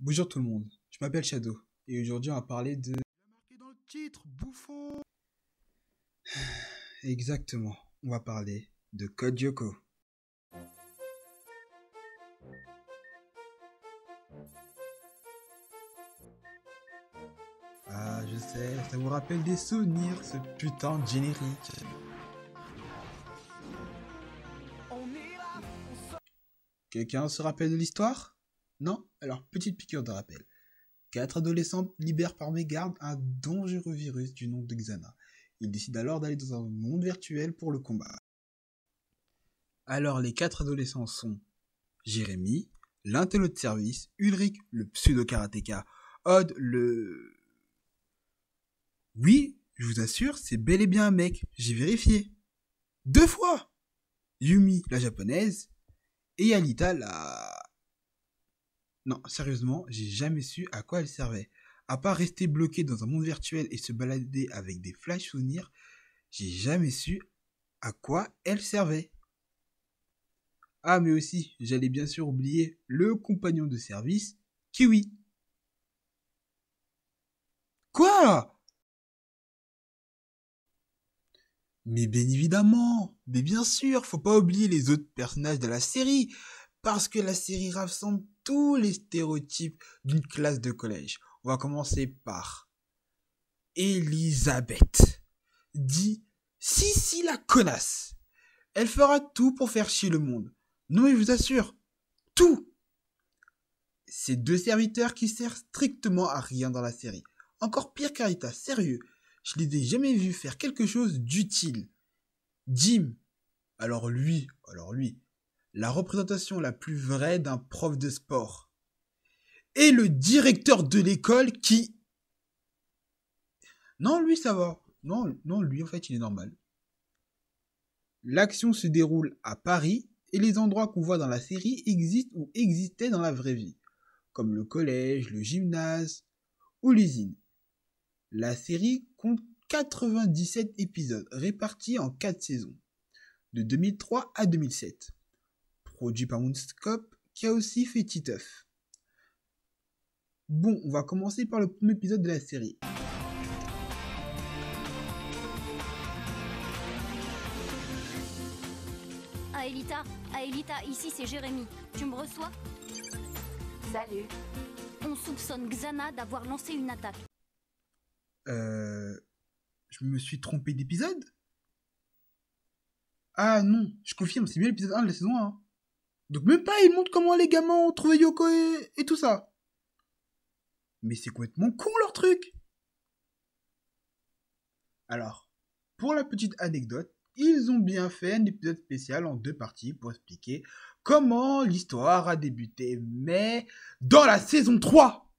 Bonjour tout le monde, je m'appelle Shadow et aujourd'hui on va parler de... Marqué dans le titre, bouffon. Exactement, on va parler de Code Lyoko. Ah je sais, ça vous rappelle des souvenirs ce putain de générique. Quelqu'un se rappelle de l'histoire? Non? Alors petite piqûre de rappel. 4 adolescents libèrent par mégarde un dangereux virus du nom de Xana. Ils décident alors d'aller dans un monde virtuel pour le combat. Alors les 4 adolescents sont Jérémy, l'intello de service, Ulrich, le pseudo-karatéka, Odd, le... Oui, je vous assure, c'est bel et bien un mec, j'ai vérifié. 2 fois! Yumi, la japonaise, et Alita, la... Non, sérieusement, j'ai jamais su à quoi elle servait. À part rester bloqué dans un monde virtuel et se balader avec des flash souvenirs, j'ai jamais su à quoi elle servait. Ah, mais aussi, j'allais bien sûr oublier le compagnon de service, Kiwi. Quoi? Mais bien évidemment, mais bien sûr, faut pas oublier les autres personnages de la série, parce que la série rassemble tous les stéréotypes d'une classe de collège. On va commencer par Elisabeth, dit Sissi la connasse. Elle fera tout pour faire chier le monde. Non mais je vous assure, tout. Ces 2 serviteurs qui servent strictement à rien dans la série. Encore pire qu'Arita, sérieux. Je les ai jamais vus faire quelque chose d'utile. Jim, alors lui, la représentation la plus vraie d'un prof de sport. Et le directeur de l'école qui... Non, lui ça va. Non, lui en fait il est normal. L'action se déroule à Paris et les endroits qu'on voit dans la série existent ou existaient dans la vraie vie, comme le collège, le gymnase ou l'usine. La série compte 97 épisodes répartis en 4 saisons, de 2003 à 2007. Produit par Moonscope, qui a aussi fait Titeuf. Bon, on va commencer par le premier épisode de la série. Aelita, ici c'est Jérémy. Tu me reçois? Salut. On soupçonne Xana d'avoir lancé une attaque. Je me suis trompé d'épisode? Ah non, je confirme, c'est bien l'épisode 1 de la saison 1. Donc même pas, il montre comment les gamins ont trouvé Yoko et tout ça. Mais c'est complètement con leur truc. Alors, pour la petite anecdote, ils ont bien fait un épisode spécial en 2 parties pour expliquer comment l'histoire a débuté. Mais dans la saison 3,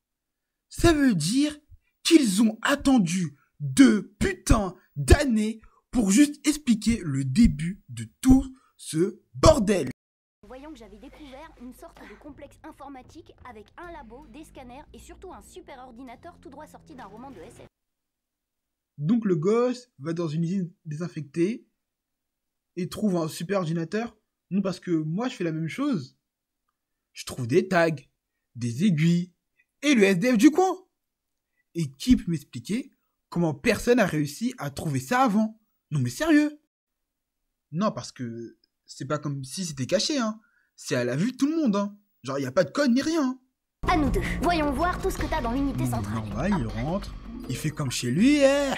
ça veut dire qu'ils ont attendu 2 putains d'années pour juste expliquer le début de tout ce bordel. Voyons que j'avais découvert une sorte de complexe informatique avec un labo, des scanners et surtout un super ordinateur tout droit sorti d'un roman de SF. Donc le gosse va dans une usine désinfectée et trouve un super ordinateur. Non, parce que moi je fais la même chose. Je trouve des tags, des aiguilles et le SDF du coin. Et qui peut m'expliquer comment personne a réussi à trouver ça avant? Non mais sérieux? Non, parce que c'est pas comme si c'était caché, hein. C'est à la vue de tout le monde, hein. Genre y a pas de code ni rien. À nous deux, voyons voir tout ce que t'as dans l'unité centrale. Normal, il rentre, il fait comme chez lui, Eh,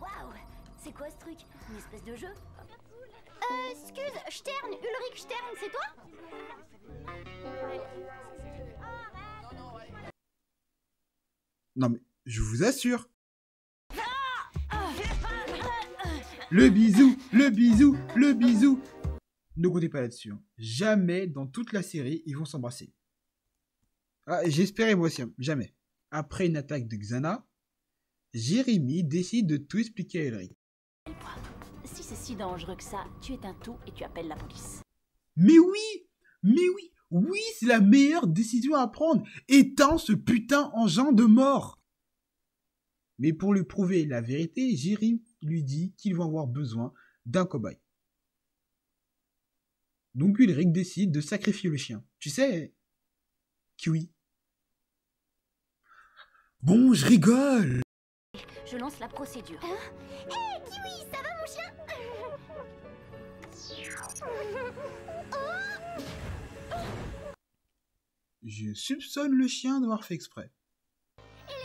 waouh! C'est quoi ce truc? Une espèce de jeu? Excuse, Stern, Ulrich Stern, c'est toi? Non mais, je vous assure. Le bisou, le bisou, le bisou. Ne comptez pas là-dessus, hein. Jamais dans toute la série, ils vont s'embrasser. Ah, j'espérais moi aussi, hein. Jamais. Après une attaque de Xana, Jérémy décide de tout expliquer à Ulrich. Si c'est si dangereux que ça, tu éteins tout et tu appelles la police. Mais oui, c'est la meilleure décision à prendre. Éteins ce putain engin de mort. Mais pour lui prouver la vérité, Jérémy lui dit qu'ils vont avoir besoin d'un cobaye. Donc Ulrich décide de sacrifier le chien. Tu sais, Kiwi. Bon, je rigole. Je lance la procédure. Hé, Kiwi, ça va mon chien? Je soupçonne le chien d'avoir fait exprès.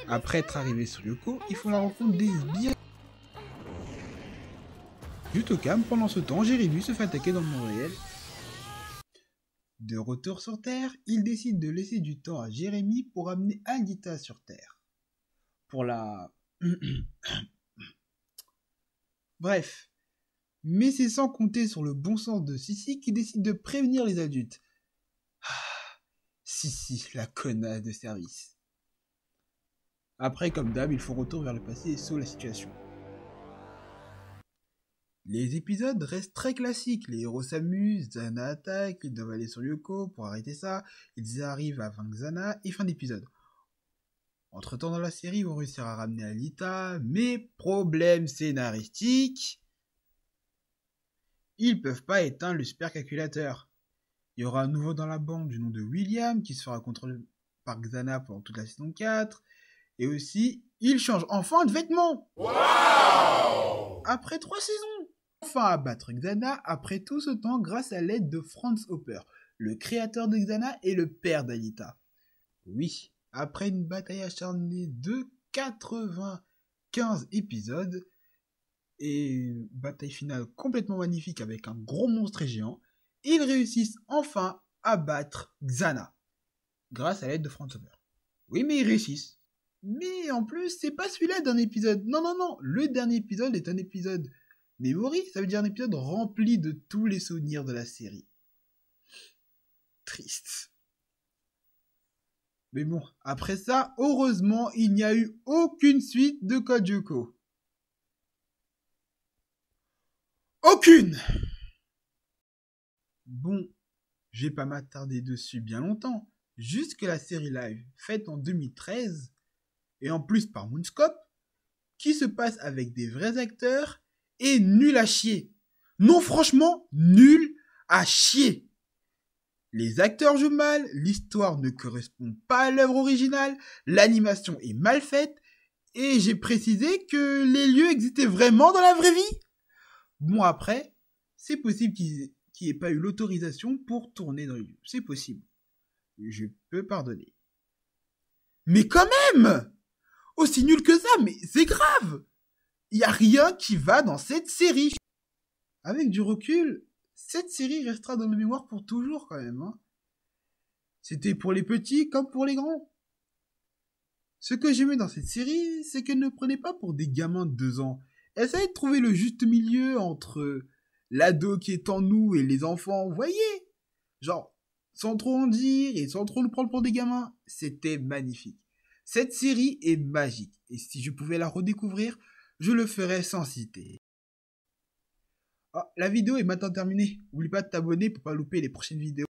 Après être arrivé sur Yoko, ils font la rencontre des sbires. Juste au calme, pendant ce temps, Jérémy se fait attaquer dans le monde réel. De retour sur Terre, il décide de laisser du temps à Jérémy pour amener Alita sur Terre. Pour la... Bref. Mais c'est sans compter sur le bon sens de Sissi qui décide de prévenir les adultes. Sissi, la connasse de service. Après, comme d'hab, ils font retour vers le passé et sauvent la situation. Les épisodes restent très classiques, les héros s'amusent, Xana attaque, ils doivent aller sur Yoko pour arrêter ça, ils arrivent à vaincre Xana et fin d'épisode. Entre temps dans la série, ils vont réussir à ramener Alita, mais problème scénaristique, ils peuvent pas éteindre le supercalculateur. Il y aura un nouveau dans la bande du nom de William qui se fera contrôler par Xana pendant toute la saison 4, et aussi, il change enfin de vêtements. Wow! Après 3 saisons. Enfin abattre Xana après tout ce temps grâce à l'aide de Franz Hopper, le créateur de Xana et le père d'Alita. Oui, après une bataille acharnée de 95 épisodes, et une bataille finale complètement magnifique avec un gros monstre géant, ils réussissent enfin à battre Xana, grâce à l'aide de Franz Hopper. Oui, mais ils réussissent. Mais en plus, c'est pas celui-là d'un épisode. Non, non, non, le dernier épisode est un épisode Memory, ça veut dire un épisode rempli de tous les souvenirs de la série. Triste. Mais bon, après ça, heureusement, il n'y a eu aucune suite de Code Lyoko. Aucune! Bon, je vais pas m'attarder dessus bien longtemps. Juste que la série live, faite en 2013, et en plus par Moonscope, qui se passe avec des vrais acteurs, est nul à chier. Non, franchement, nul à chier. Les acteurs jouent mal, l'histoire ne correspond pas à l'œuvre originale, l'animation est mal faite, et j'ai précisé que les lieux existaient vraiment dans la vraie vie. Bon, après, c'est possible qu'il n'y ait pas eu l'autorisation pour tourner dans les lieux. C'est possible. Je peux pardonner. Mais quand même! Aussi nul que ça, mais c'est grave! Il n'y a rien qui va dans cette série. Avec du recul, cette série restera dans ma mémoire pour toujours quand même. Hein. C'était pour les petits comme pour les grands. Ce que j'aimais dans cette série, c'est qu'elle ne prenait pas pour des gamins de 2 ans. Elle essayait de trouver le juste milieu entre l'ado qui est en nous et les enfants, vous voyez? Genre, sans trop en dire et sans trop nous prendre pour des gamins, c'était magnifique. Cette série est magique, et si je pouvais la redécouvrir, je le ferais sans citer. Oh, la vidéo est maintenant terminée. N'oublie pas de t'abonner pour pas louper les prochaines vidéos.